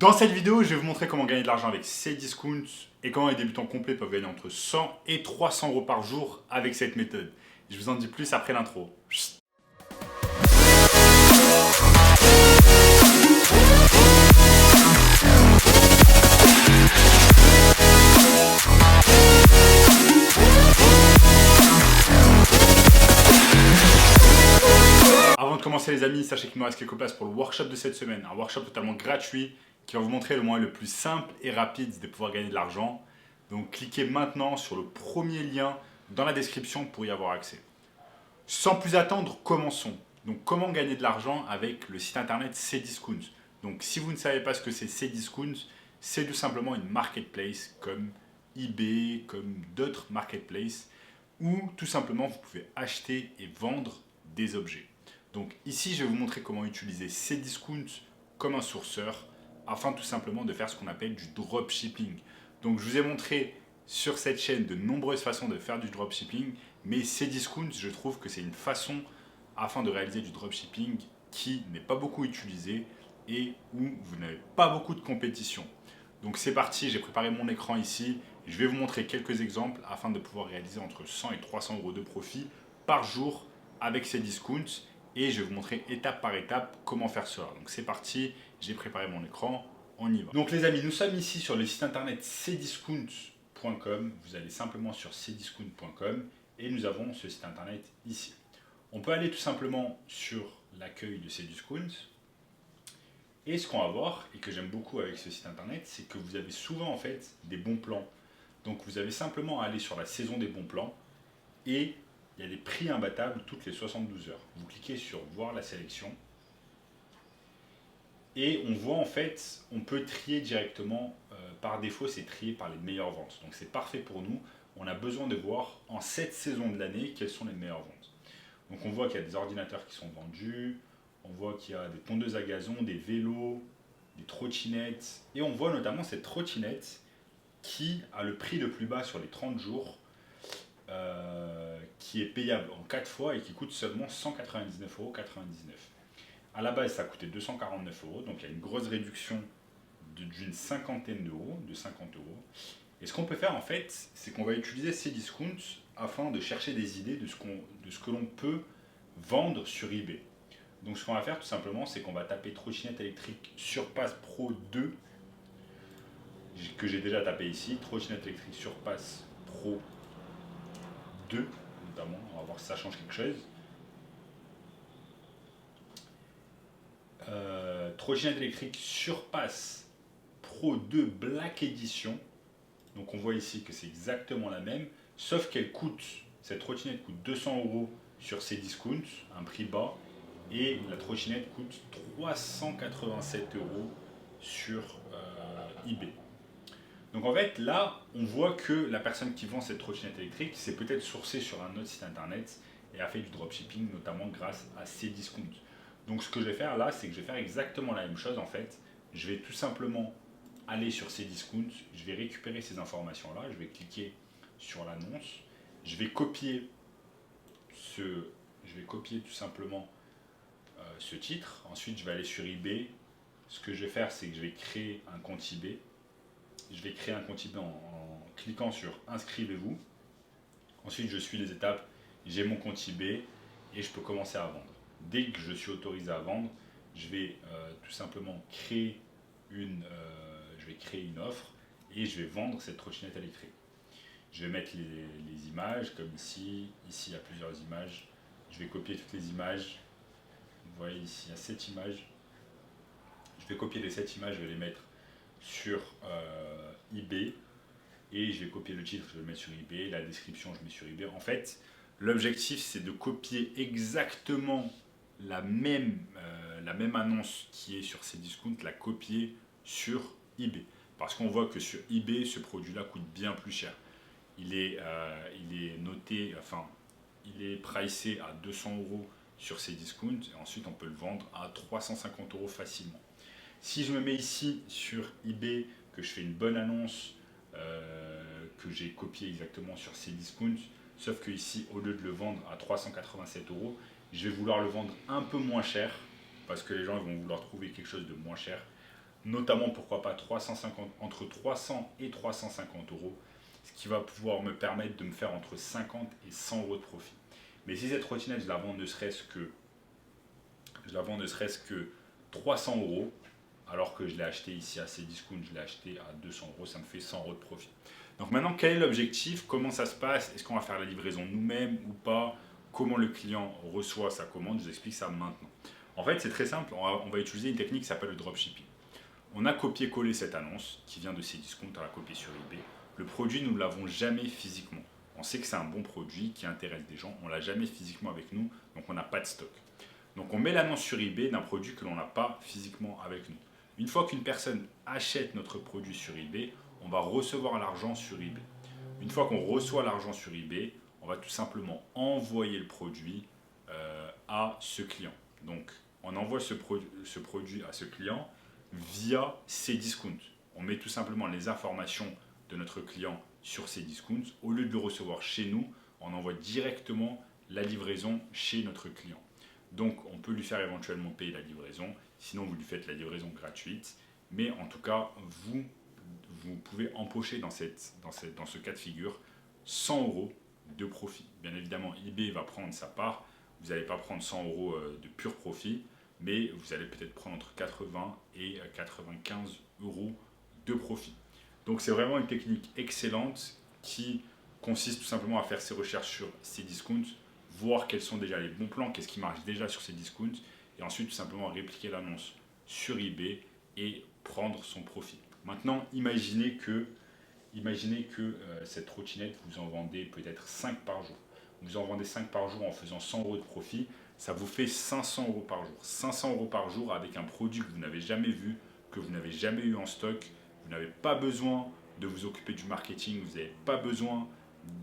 Dans cette vidéo, je vais vous montrer comment gagner de l'argent avec Cdiscount et comment les débutants complets peuvent gagner entre 100 et 300 euros par jour avec cette méthode. Je vous en dis plus après l'intro. Avant de commencer les amis, sachez qu'il me reste quelques places pour le workshop de cette semaine. Un workshop totalement gratuit qui va vous montrer le moyen le plus simple et rapide de pouvoir gagner de l'argent. Donc cliquez maintenant sur le premier lien dans la description pour y avoir accès. Sans plus attendre, commençons. Donc comment gagner de l'argent avec le site internet Cdiscount. Donc si vous ne savez pas ce que c'est Cdiscount, c'est tout simplement une marketplace comme eBay, comme d'autres marketplaces où tout simplement vous pouvez acheter et vendre des objets. Donc ici, je vais vous montrer comment utiliser Cdiscount comme un sourceur afin tout simplement de faire ce qu'on appelle du dropshipping. Donc je vous ai montré sur cette chaîne de nombreuses façons de faire du dropshipping, mais Cdiscount, je trouve que c'est une façon afin de réaliser du dropshipping qui n'est pas beaucoup utilisée et où vous n'avez pas beaucoup de compétition. Donc c'est parti, j'ai préparé mon écran ici. Je vais vous montrer quelques exemples afin de pouvoir réaliser entre 100 et 300 euros de profit par jour avec Cdiscount. Et je vais vous montrer étape par étape comment faire cela. Donc c'est parti, j'ai préparé mon écran, on y va. Donc les amis, nous sommes ici sur le site internet cdiscount.com. Vous allez simplement sur cdiscount.com et nous avons ce site internet ici. On peut aller tout simplement sur l'accueil de Cdiscount. Et ce qu'on va voir, et que j'aime beaucoup avec ce site internet, c'est que vous avez souvent en fait des bons plans. Donc vous avez simplement à aller sur la saison des bons plans et il y a des prix imbattables toutes les 72 heures. Vous cliquez sur voir la sélection et on voit en fait, on peut trier directement, par défaut c'est trié par les meilleures ventes. Donc c'est parfait pour nous, on a besoin de voir en cette saison de l'année quelles sont les meilleures ventes. Donc on voit qu'il y a des ordinateurs qui sont vendus, on voit qu'il y a des tondeuses à gazon, des vélos, des trottinettes et on voit notamment cette trottinette qui a le prix le plus bas sur les 30 jours. Qui est payable en 4 fois et qui coûte seulement 199,99 €. À la base, ça coûtait 249 €, donc il y a une grosse réduction d'une cinquantaine d'euros, de 50 €. Et ce qu'on peut faire en fait, c'est qu'on va utiliser Cdiscount afin de chercher des idées de ce que l'on peut vendre sur eBay. Donc ce qu'on va faire tout simplement, c'est qu'on va taper trottinette électrique Surpass Pro 2, que j'ai déjà tapé ici, trottinette électrique Surpass Pro 2 notamment, on va voir si ça change quelque chose. Trottinette électrique Surpass Pro 2 Black Edition. Donc on voit ici que c'est exactement la même, sauf qu'elle coûte, cette trottinette coûte 200 € sur Cdiscount, un prix bas, et la trottinette coûte 387 € sur eBay. Donc en fait, là, on voit que la personne qui vend cette trottinette électrique s'est peut-être sourcée sur un autre site internet et a fait du dropshipping, notamment grâce à Cdiscount. Donc ce que je vais faire là, c'est que je vais faire exactement la même chose en fait. Je vais tout simplement aller sur Cdiscount, je vais récupérer ces informations-là, je vais cliquer sur l'annonce, je vais copier tout simplement ce titre. Ensuite, je vais aller sur eBay. Ce que je vais faire, c'est que je vais créer un compte eBay. Je vais créer un compte eBay en cliquant sur inscrivez-vous. Ensuite, je suis les étapes. J'ai mon compte eBay et je peux commencer à vendre. Dès que je suis autorisé à vendre, je vais tout simplement créer une offre et je vais vendre cette trottinette électrique. Je vais mettre les images comme ici. Ici, il y a plusieurs images. Je vais copier toutes les images. Vous voyez ici, il y a 7 images. Je vais copier les 7 images, je vais les mettre sur eBay et je vais copier le titre, je vais le mettre sur eBay, la description je mets sur eBay. En fait, l'objectif c'est de copier exactement la même annonce qui est sur Cdiscount, la copier sur eBay. Parce qu'on voit que sur eBay, ce produit-là coûte bien plus cher. Il est noté, enfin, il est pricé à 200 € sur Cdiscount et ensuite on peut le vendre à 350 € facilement. Si je me mets ici sur eBay, que je fais une bonne annonce, que j'ai copié exactement sur Cdiscount, sauf que ici, au lieu de le vendre à 387 €, je vais vouloir le vendre un peu moins cher, parce que les gens vont vouloir trouver quelque chose de moins cher. notamment pourquoi pas 350, entre 300 et 350 euros, ce qui va pouvoir me permettre de me faire entre 50 et 100 euros de profit. Mais si cette trottinette, je la vends ne serait-ce que 300 euros, alors que je l'ai acheté ici à Cdiscount, je l'ai acheté à 200 euros, ça me fait 100 euros de profit. Donc maintenant, quel est l'objectif? Comment ça se passe? Est-ce qu'on va faire la livraison nous-mêmes ou pas? Comment le client reçoit sa commande? Je vous explique ça maintenant. En fait, c'est très simple, on va utiliser une technique qui s'appelle le dropshipping. On a copié-collé cette annonce qui vient de Cdiscount, on l'a copié sur eBay. Le produit, nous ne l'avons jamais physiquement. On sait que c'est un bon produit qui intéresse des gens, on ne l'a jamais physiquement avec nous, donc on n'a pas de stock. Donc on met l'annonce sur eBay d'un produit que l'on n'a pas physiquement avec nous. Une fois qu'une personne achète notre produit sur eBay, on va recevoir l'argent sur eBay. Une fois qu'on reçoit l'argent sur eBay, on va tout simplement envoyer le produit à ce client. Donc on envoie ce produit à ce client via Cdiscount. On met tout simplement les informations de notre client sur Cdiscount. Au lieu de le recevoir chez nous, on envoie directement la livraison chez notre client. Donc on peut lui faire éventuellement payer la livraison, sinon vous lui faites la livraison gratuite. Mais en tout cas, vous pouvez empocher dans ce cas de figure 100 euros de profit. Bien évidemment, eBay va prendre sa part. Vous n'allez pas prendre 100 euros de pur profit, mais vous allez peut-être prendre entre 80 et 95 euros de profit. Donc c'est vraiment une technique excellente qui consiste tout simplement à faire ses recherches sur Cdiscount, voir quels sont déjà les bons plans, qu'est-ce qui marche déjà sur Cdiscount, et ensuite tout simplement répliquer l'annonce sur eBay et prendre son profit. Maintenant, imaginez que cette trottinette, vous en vendez peut-être 5 par jour. Vous en vendez 5 par jour en faisant 100 euros de profit, ça vous fait 500 euros par jour. 500 euros par jour avec un produit que vous n'avez jamais vu, que vous n'avez jamais eu en stock. Vous n'avez pas besoin de vous occuper du marketing, vous n'avez pas besoin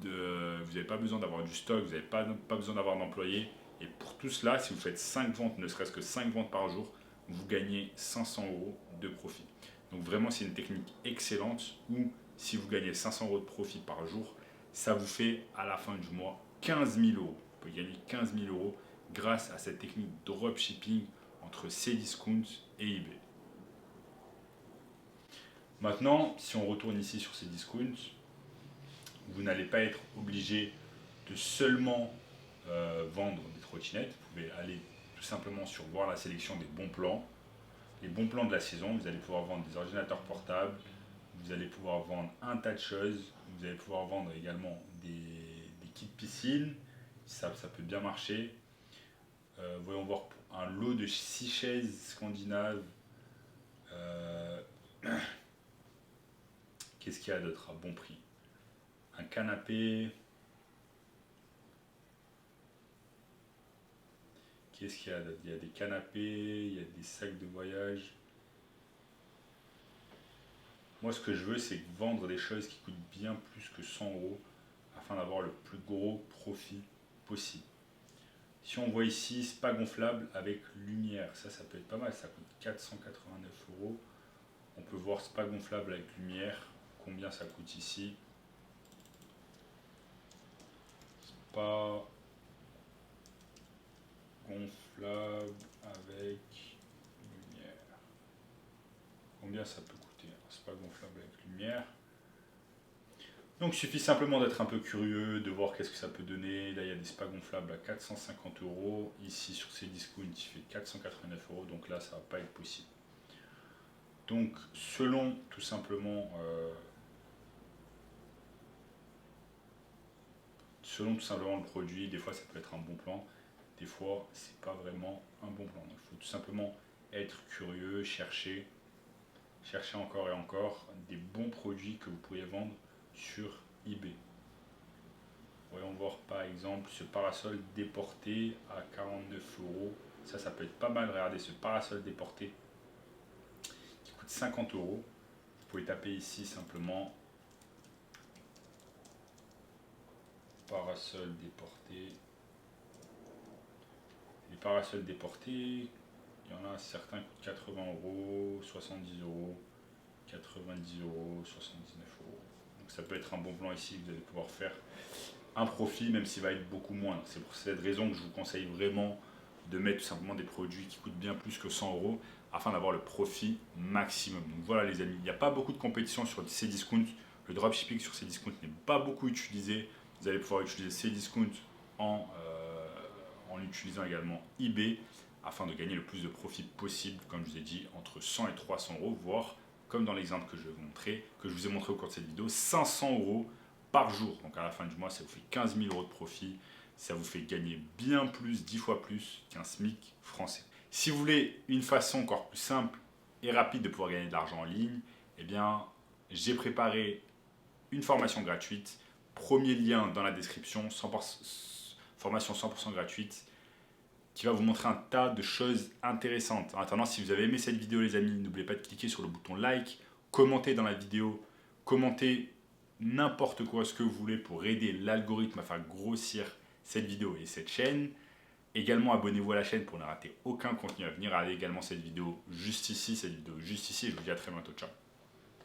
d'avoir du stock, vous n'avez pas besoin d'avoir d'employés. Et pour tout cela, si vous faites 5 ventes, ne serait-ce que 5 ventes par jour, vous gagnez 500 euros de profit. Donc vraiment, c'est une technique excellente où si vous gagnez 500 euros de profit par jour, ça vous fait à la fin du mois 15 000 euros. Vous pouvez gagner 15 000 euros grâce à cette technique de dropshipping entre Cdiscount et eBay. Maintenant, si on retourne ici sur Cdiscount, vous n'allez pas être obligé de seulement vendre des trottinettes. Vous pouvez aller tout simplement sur voir la sélection des bons plans. Les bons plans de la saison, vous allez pouvoir vendre des ordinateurs portables, vous allez pouvoir vendre un tas de choses, vous allez pouvoir vendre également des kits piscine, ça peut bien marcher. Voyons voir un lot de 6 chaises scandinaves. Qu'est-ce qu'il y a d'autre à bon prix? Un canapé. Qu'est-ce qu'il y a d'autre? Il y a des canapés, il y a des sacs de voyage. Moi, ce que je veux, c'est vendre des choses qui coûtent bien plus que 100 euros afin d'avoir le plus gros profit possible. Si on voit ici, spa gonflable avec lumière, ça peut être pas mal, ça coûte 489 euros. On peut voir spa gonflable avec lumière, combien ça coûte ici. Spa gonflable avec lumière. Combien ça peut coûter un spa gonflable avec lumière? Donc il suffit simplement d'être un peu curieux, de voir qu'est-ce que ça peut donner. Là il y a des spas gonflables à 450 euros. Ici sur Cdiscount il fait 489 euros. Donc là ça va pas être possible. Donc selon tout simplement le produit, des fois ça peut être un bon plan, des fois c'est pas vraiment un bon plan. Donc, il faut tout simplement être curieux, chercher encore et encore des bons produits que vous pourriez vendre sur eBay. Voyons voir par exemple ce parasol déporté à 49 euros. Ça peut être pas mal. Regardez ce parasol déporté qui coûte 50 euros. Vous pouvez taper ici simplement parasol déporté. Les parasols déportés, il y en a certains qui coûtent 80 euros, 70 euros, 90 euros, 79 euros. Donc ça peut être un bon plan ici, vous allez pouvoir faire un profit, même s'il va être beaucoup moindre. C'est pour cette raison que je vous conseille vraiment de mettre tout simplement des produits qui coûtent bien plus que 100 euros. afin d'avoir le profit maximum. Donc voilà les amis, il n'y a pas beaucoup de compétition sur Cdiscount. Le dropshipping sur Cdiscount n'est pas beaucoup utilisé. Vous allez pouvoir utiliser Cdiscount en utilisant également eBay afin de gagner le plus de profit possible, comme je vous ai dit, entre 100 et 300 euros, voire comme dans l'exemple que je vous ai montré au cours de cette vidéo, 500 euros par jour. Donc à la fin du mois, ça vous fait 15 000 euros de profit. Ça vous fait gagner bien plus, 10 fois plus qu'un SMIC français. Si vous voulez une façon encore plus simple et rapide de pouvoir gagner de l'argent en ligne, eh bien, j'ai préparé une formation gratuite. Premier lien dans la description, formation 100% gratuite, qui va vous montrer un tas de choses intéressantes. En attendant, si vous avez aimé cette vidéo les amis, n'oubliez pas de cliquer sur le bouton like, commenter dans la vidéo, commenter n'importe quoi ce que vous voulez pour aider l'algorithme à faire grossir cette vidéo et cette chaîne. Également, abonnez-vous à la chaîne pour ne rater aucun contenu à venir. Regardez également cette vidéo juste ici, et je vous dis à très bientôt. Ciao.